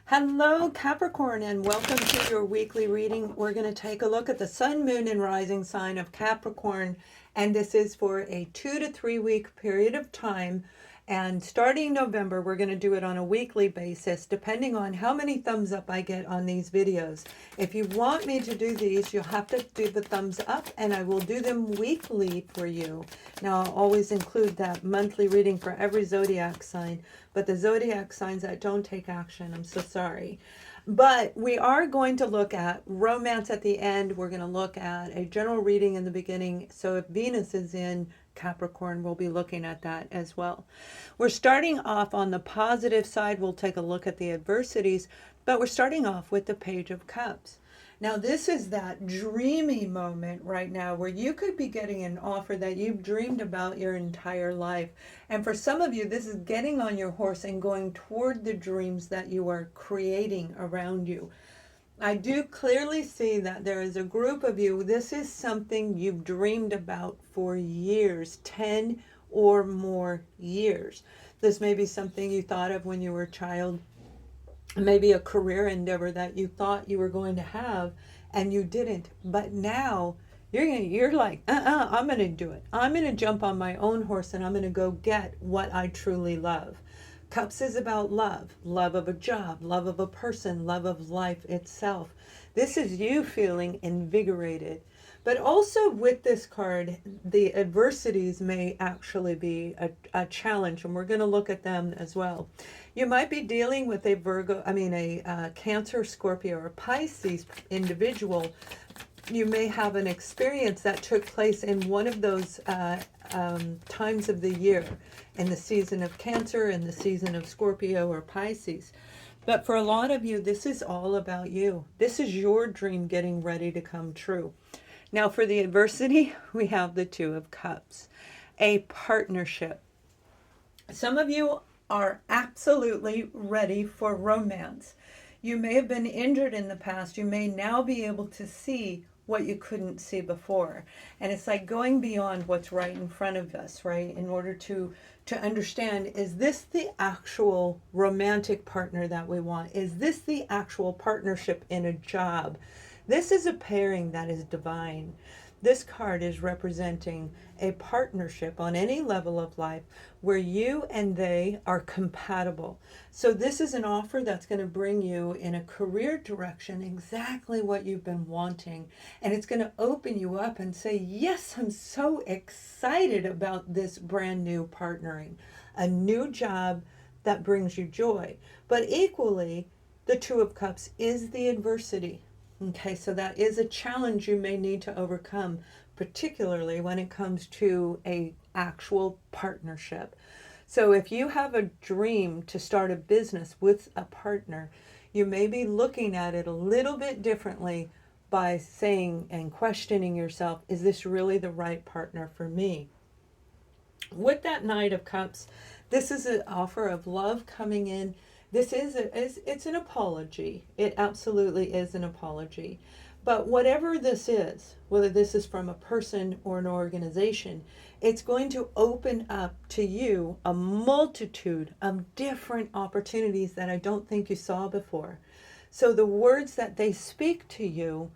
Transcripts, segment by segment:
Hello Capricorn, and welcome to your weekly reading. We're going to take a look at the sun, moon, and rising sign of Capricorn, and this is for a 2 to 3 week period of time. And starting November, we're going to do it on a weekly basis, depending on how many thumbs up I get on these videos. If you want me to do these, you'll have to do the thumbs up, and I will do them weekly for you. Now, I'll always include that monthly reading for every zodiac sign, but the zodiac signs that don't take action, I'm so sorry. But we are going to look at romance at the end. We're going to look at a general reading in the beginning. So if Venus is in Capricorn, we'll be looking at that as well. We're starting off on the positive side. We'll take a look at the adversities, but we're starting off with the Page of Cups. Now, this is that dreamy moment right now where you could be getting an offer that you've dreamed about your entire life. And for some of you, this is getting on your horse and going toward the dreams that you are creating around you. I do clearly see that there is a group of you. This is something you've dreamed about for years, 10 or more years. This may be something you thought of when you were a child. Maybe a career endeavor that you thought you were going to have and you didn't. But now you're like, I'm going to do it. I'm going to jump on my own horse and I'm going to go get what I truly love. Cups is about love, love of a job, love of a person, love of life itself. This is you feeling invigorated. But also with this card, the adversities may actually be a challenge, and we're going to look at them as well. You might be dealing with a Cancer, Scorpio, or Pisces individual. You may have an experience that took place in one of those times of the year, in the season of Cancer, in the season of Scorpio or Pisces. But for a lot of you, this is all about you. This is your dream getting ready to come true. Now for the adversity, we have the Two of Cups, a partnership. Some of you are absolutely ready for romance. You may have been injured in the past. You may now be able to see what you couldn't see before. And it's like going beyond what's right in front of us, right? In order to understand, is this the actual romantic partner that we want? Is this the actual partnership in a job? This is a pairing that is divine. This card is representing a partnership on any level of life where you and they are compatible. So this is an offer that's going to bring you in a career direction exactly what you've been wanting. And it's going to open you up and say, yes, I'm so excited about this brand new partnering. A new job that brings you joy. But equally, the Two of Cups is the adversity. Okay, so that is a challenge you may need to overcome, particularly when it comes to an actual partnership. So if you have a dream to start a business with a partner, you may be looking at it a little bit differently by saying and questioning yourself, is this really the right partner for me? With that Knight of Cups, this is an offer of love coming in. This it's an apology. It absolutely is an apology. But whatever this is, whether this is from a person or an organization, it's going to open up to you a multitude of different opportunities that I don't think you saw before. So the words that they speak to you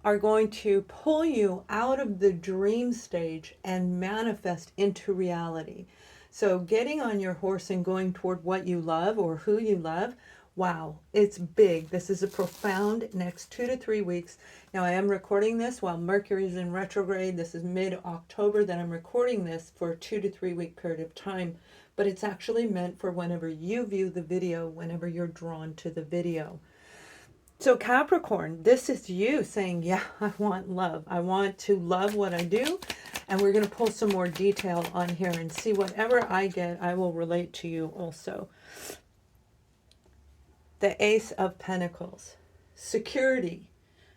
are going to pull you out of the dream stage and manifest into reality. So getting on your horse and going toward what you love or who you love, wow, it's big. This is a profound next 2 to 3 weeks. Now I am recording this while Mercury is in retrograde. This is mid-October that I'm recording this for a 2 to 3 week period of time, but it's actually meant for whenever you view the video, whenever you're drawn to the video. So Capricorn, this is you saying, yeah, I want love. I want to love what I do. And we're going to pull some more detail on here and see whatever I get, I will relate to you also. The Ace of Pentacles, security,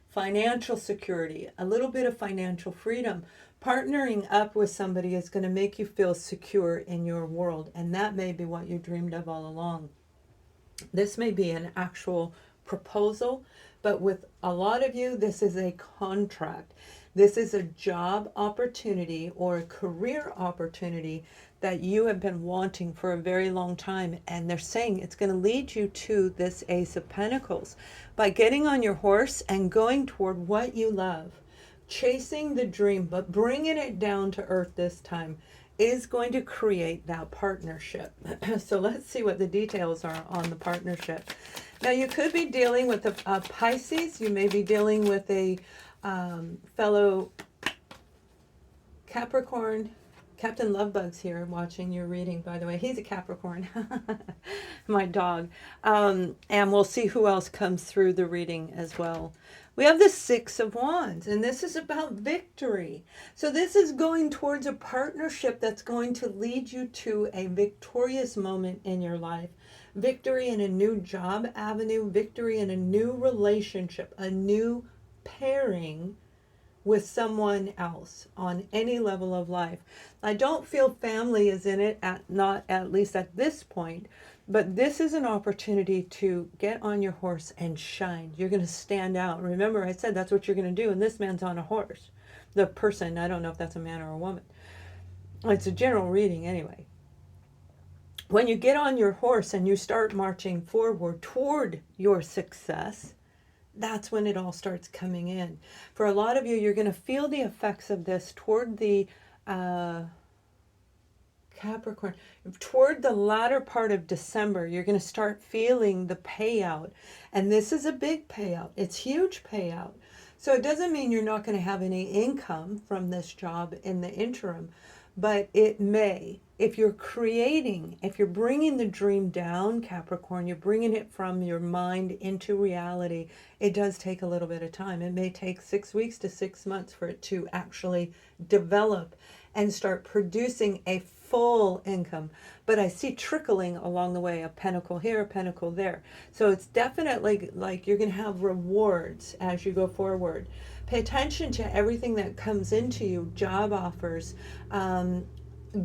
financial security, a little bit of financial freedom. Partnering up with somebody is going to make you feel secure in your world. And that may be what you dreamed of all along. This may be an actual proposal, but with a lot of you, this is a contract. This is a job opportunity or a career opportunity that you have been wanting for a very long time, and they're saying it's going to lead you to this Ace of Pentacles by getting on your horse and going toward what you love, chasing the dream, but bringing it down to earth this time is going to create that partnership. So let's see what the details are on the partnership. Now, you could be dealing with a Pisces. You may be dealing with a fellow Capricorn. Captain Lovebug's here watching your reading, by the way. He's a Capricorn, my dog. And we'll see who else comes through the reading as well. We have the Six of Wands, and this is about victory. So this is going towards a partnership that's going to lead you to a victorious moment in your life. Victory in a new job avenue, victory in a new relationship, a new pairing with someone else on any level of life. I don't feel family is in it, not at least at this point, but this is an opportunity to get on your horse and shine. You're going to stand out. Remember, I said that's what you're going to do, and this man's on a horse. The person, I don't know if that's a man or a woman. It's a general reading anyway. When you get on your horse and you start marching forward toward your success, that's when it all starts coming in. For a lot of you, you're going to feel the effects of this toward the Capricorn. Toward the latter part of December, you're going to start feeling the payout. And this is a big payout. It's huge payout. So it doesn't mean you're not going to have any income from this job in the interim, but it may. If you're creating, if you're bringing the dream down, Capricorn, you're bringing it from your mind into reality, it does take a little bit of time. It may take 6 weeks to 6 months for it to actually develop and start producing a full income. But I see trickling along the way, a pentacle here, a pentacle there. So it's definitely like you're going to have rewards as you go forward. Pay attention to everything that comes into you, job offers,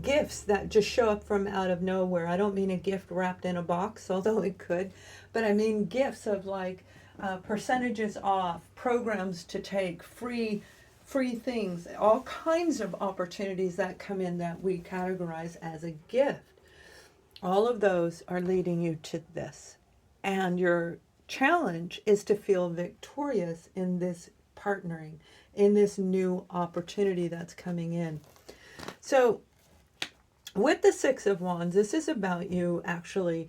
gifts that just show up from out of nowhere. I don't mean a gift wrapped in a box, although it could, but I mean gifts of like percentages off, programs to take, free things, all kinds of opportunities that come in that we categorize as a gift. All of those are leading you to this. And your challenge is to feel victorious in this partnering, in this new opportunity that's coming in. So with the Six of Wands, this is about you actually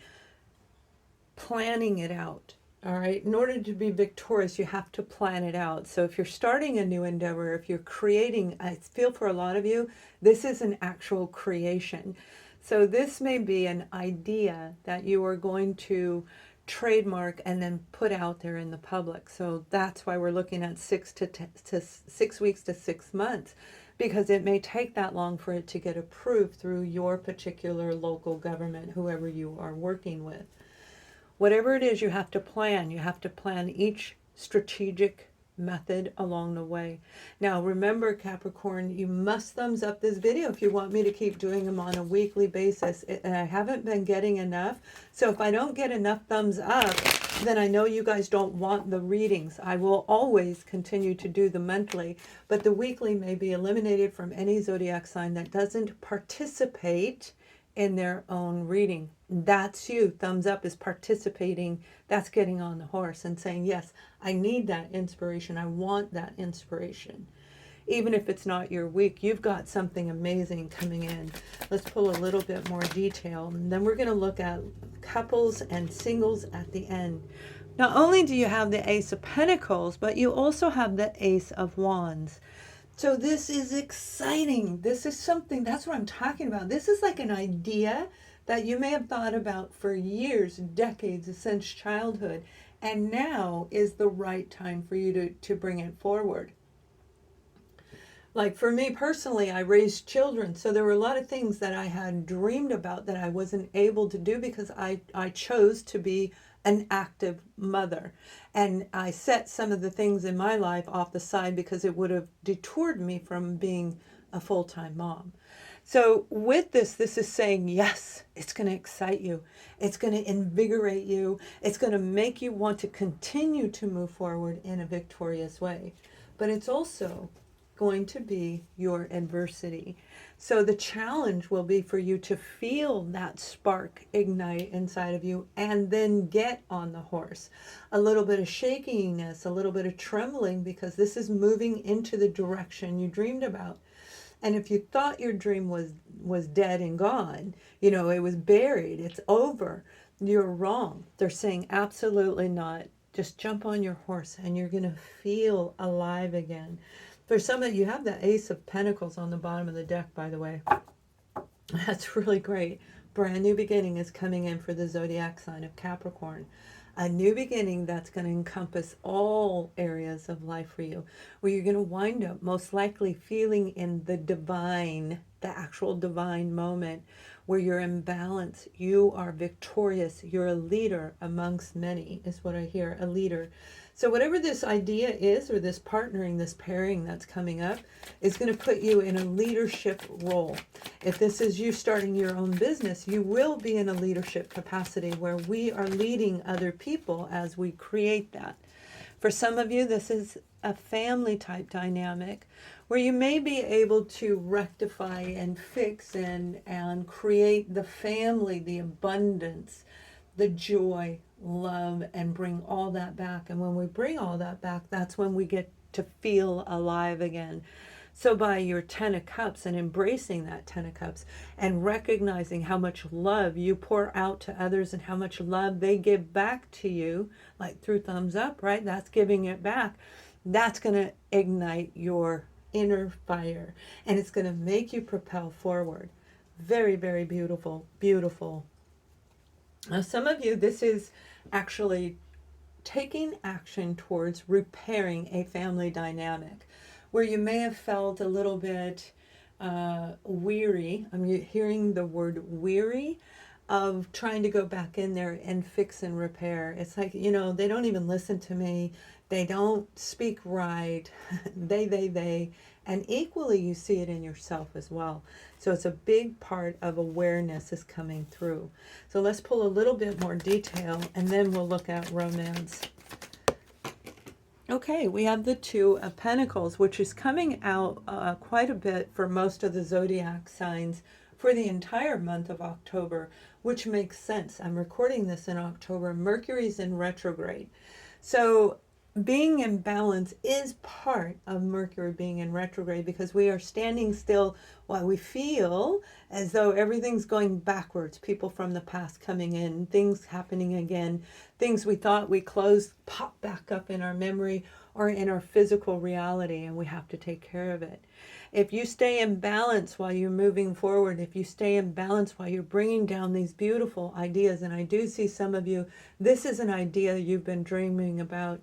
planning it out. All right. In order to be victorious, you have to plan it out. So if you're starting a new endeavor, if you're creating, I feel for a lot of you, this is an actual creation. So this may be an idea that you are going to trademark and then put out there in the public. So that's why we're looking at 6 weeks to 6 months, because it may take that long for it to get approved through your particular local government, whoever you are working with. Whatever it is, you have to plan. You have to plan each strategic method along the way. Now, remember, Capricorn, you must thumbs up this video if you want me to keep doing them on a weekly basis. And I haven't been getting enough. So if I don't get enough thumbs up, then I know you guys don't want the readings. I will always continue to do the monthly, but the weekly may be eliminated from any zodiac sign that doesn't participate in their own reading. That's you. Thumbs up is participating. That's getting on the horse and saying, yes, I need that inspiration. I want that inspiration. Even if it's not your week, you've got something amazing coming in. Let's pull a little bit more detail. And then we're going to look at couples and singles at the end. Not only do you have the Ace of Pentacles, but you also have the Ace of Wands. So this is exciting. This is something, that's what I'm talking about. This is like an idea that you may have thought about for years, decades, since childhood. And now is the right time for you to bring it forward. Like for me personally, I raised children. So there were a lot of things that I had dreamed about that I wasn't able to do because I chose to be an active mother. And I set some of the things in my life off the side because it would have detoured me from being a full-time mom. So with this is saying, yes, it's going to excite you. It's going to invigorate you. It's going to make you want to continue to move forward in a victorious way. But it's also going to be your adversity. So the challenge will be for you to feel that spark ignite inside of you and then get on the horse. A little bit of shakiness, a little bit of trembling, because this is moving into the direction you dreamed about. And if you thought your dream was dead and gone, you know, it was buried, it's over, you're wrong. They're saying absolutely not. Just jump on your horse and you're going to feel alive again. For some of you, have the Ace of Pentacles on the bottom of the deck, by the way. That's really great. Brand new beginning is coming in for the zodiac sign of Capricorn. A new beginning that's going to encompass all areas of life for you, where you're going to wind up most likely feeling in the divine, the actual divine moment, where you're in balance, you are victorious, you're a leader amongst many, is what I hear, a leader. So whatever this idea is, or this partnering, this pairing that's coming up, is going to put you in a leadership role. If this is you starting your own business, you will be in a leadership capacity where we are leading other people as we create that. For some of you, this is a family type dynamic where you may be able to rectify and fix and create the family, the abundance, the joy, love, and bring all that back. And when we bring all that back, that's when we get to feel alive again. So by your 10 of Cups and embracing that 10 of Cups and recognizing how much love you pour out to others and how much love they give back to you, like through thumbs up, right? That's giving it back. That's going to ignite your inner fire and it's going to make you propel forward. Very, very beautiful, beautiful. Now, some of you, this is actually taking action towards repairing a family dynamic where you may have felt a little bit weary. I'm hearing the word weary of trying to go back in there and fix and repair. It's like, you know, they don't even listen to me. They don't speak right. they. And equally, you see it in yourself as well. So it's a big part of awareness is coming through. So let's pull a little bit more detail and then we'll look at romance. Okay, we have the Two of Pentacles, which is coming out quite a bit for most of the zodiac signs for the entire month of October, which makes sense. I'm recording this in October. Mercury's in retrograde. So being in balance is part of Mercury being in retrograde because we are standing still while we feel as though everything's going backwards. People from the past coming in, things happening again, things we thought we closed pop back up in our memory or in our physical reality, and we have to take care of it. If you stay in balance while you're moving forward, if you stay in balance while you're bringing down these beautiful ideas, and I do see some of you, this is an idea you've been dreaming about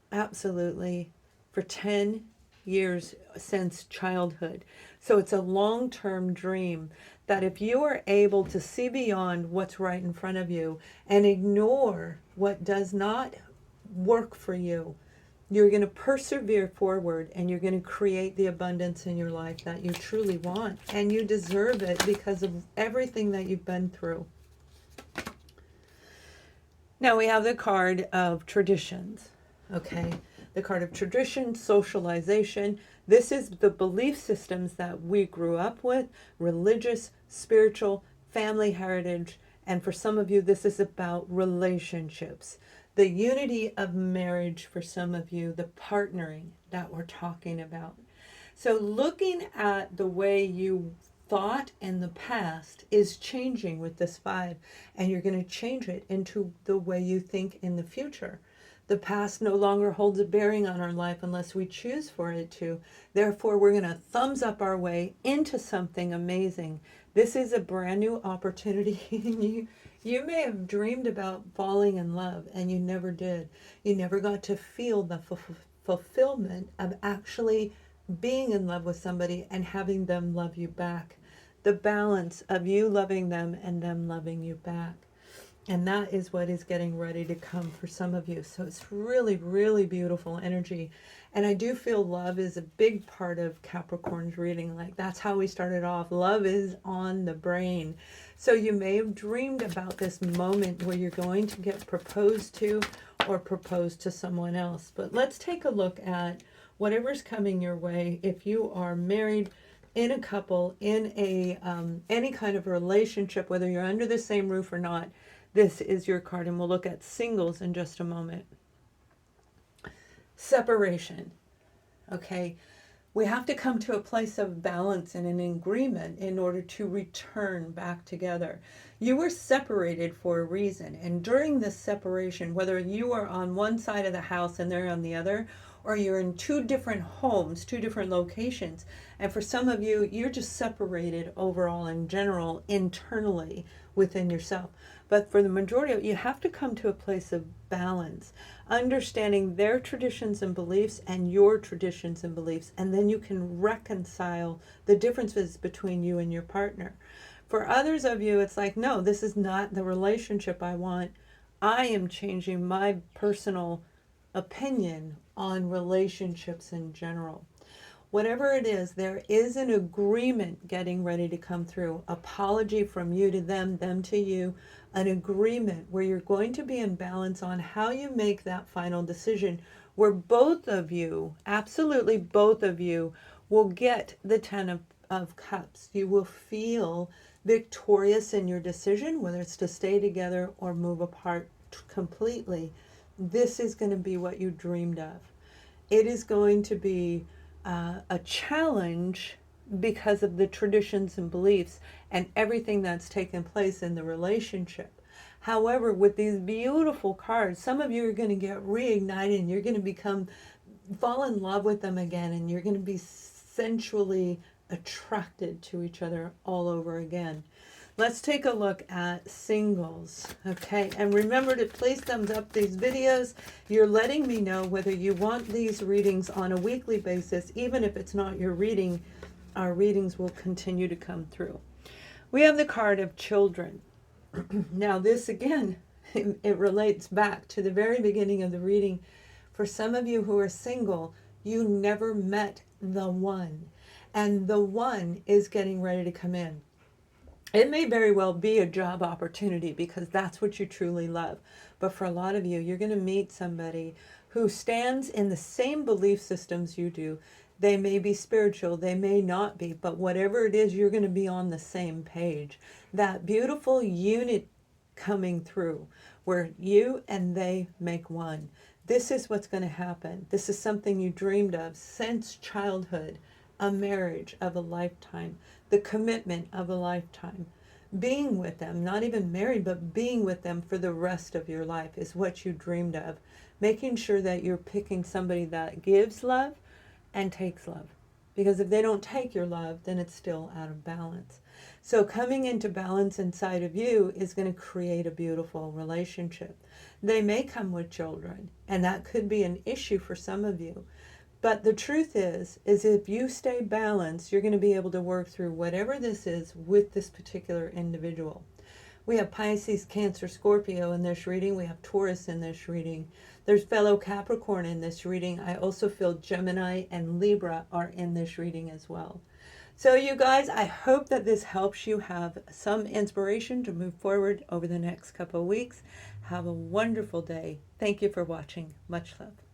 absolutely for 10 years since childhood. So it's a long-term dream that if you are able to see beyond what's right in front of you and ignore what does not work for you, you're going to persevere forward and you're going to create the abundance in your life that you truly want. And you deserve it because of everything that you've been through. Now we have the card of traditions. Okay, the card of tradition, socialization. This is the belief systems that we grew up with, religious, spiritual, family heritage. And for some of you, this is about relationships. The unity of marriage for some of you, the partnering that we're talking about. So looking at the way you thought in the past is changing with this 5, and you're going to change it into the way you think in the future. The past no longer holds a bearing on our life unless we choose for it to. Therefore, we're going to thumbs up our way into something amazing. This is a brand new opportunity. You may have dreamed about falling in love and you never did. You never got to feel the fulfillment of actually being in love with somebody and having them love you back. The balance of you loving them and them loving you back. And that is what is getting ready to come for some of you. So it's really, really beautiful energy. And I do feel love is a big part of Capricorn's reading. Like that's how we started off. Love is on the brain. So you may have dreamed about this moment where you're going to get proposed to or proposed to someone else. But let's take a look at whatever's coming your way. If you are married, in a couple, in a any kind of relationship, whether you're under the same roof or not, this is your card, and we'll look at singles in just a moment. Separation. Okay, we have to come to a place of balance and an agreement in order to return back together. You were separated for a reason, and during this separation, whether you are on one side of the house and they're on the other, or you're in two different homes, two different locations, and for some of you, you're just separated overall in general, internally within yourself. But for the majority of you have to come to a place of balance, understanding their traditions and beliefs and your traditions and beliefs, and then you can reconcile the differences between you and your partner. For others of you, it's like, no, this is not the relationship I want. I am changing my personal opinion on relationships in general. Whatever it is, there is an agreement getting ready to come through. Apology from you to them, them to you. An agreement where you're going to be in balance on how you make that final decision, where both of you, absolutely both of you, will get the Ten of Cups. You will feel victorious in your decision, whether it's to stay together or move apart completely. This is going to be what you dreamed of. It is going to be a challenge because of the traditions and beliefs and everything that's taken place in the relationship. However, with these beautiful cards, some of you are going to get reignited and you're going to fall in love with them again, and you're going to be sensually attracted to each other all over again. Let's take a look at singles, okay? And remember to please thumbs up these videos. You're letting me know whether you want these readings on a weekly basis. Even if it's not your reading, our readings will continue to come through. We have the card of children. Now this, again, it relates back to the very beginning of the reading. For some of you who are single, you never met the one. And the one is getting ready to come in. It may very well be a job opportunity because that's what you truly love. But for a lot of you, you're going to meet somebody who stands in the same belief systems you do. They may be spiritual, they may not be, but whatever it is, you're going to be on the same page. That beautiful unit coming through where you and they make one. This is what's going to happen. This is something you dreamed of since childhood. A marriage of a lifetime, the commitment of a lifetime. Being with them, not even married, but being with them for the rest of your life is what you dreamed of. Making sure that you're picking somebody that gives love and takes love. Because if they don't take your love, then it's still out of balance. So coming into balance inside of you is going to create a beautiful relationship. They may come with children, and that could be an issue for some of you. But the truth is if you stay balanced, you're going to be able to work through whatever this is with this particular individual. We have Pisces, Cancer, Scorpio in this reading. We have Taurus in this reading. There's fellow Capricorn in this reading. I also feel Gemini and Libra are in this reading as well. So you guys, I hope that this helps you have some inspiration to move forward over the next couple of weeks. Have a wonderful day. Thank you for watching. Much love.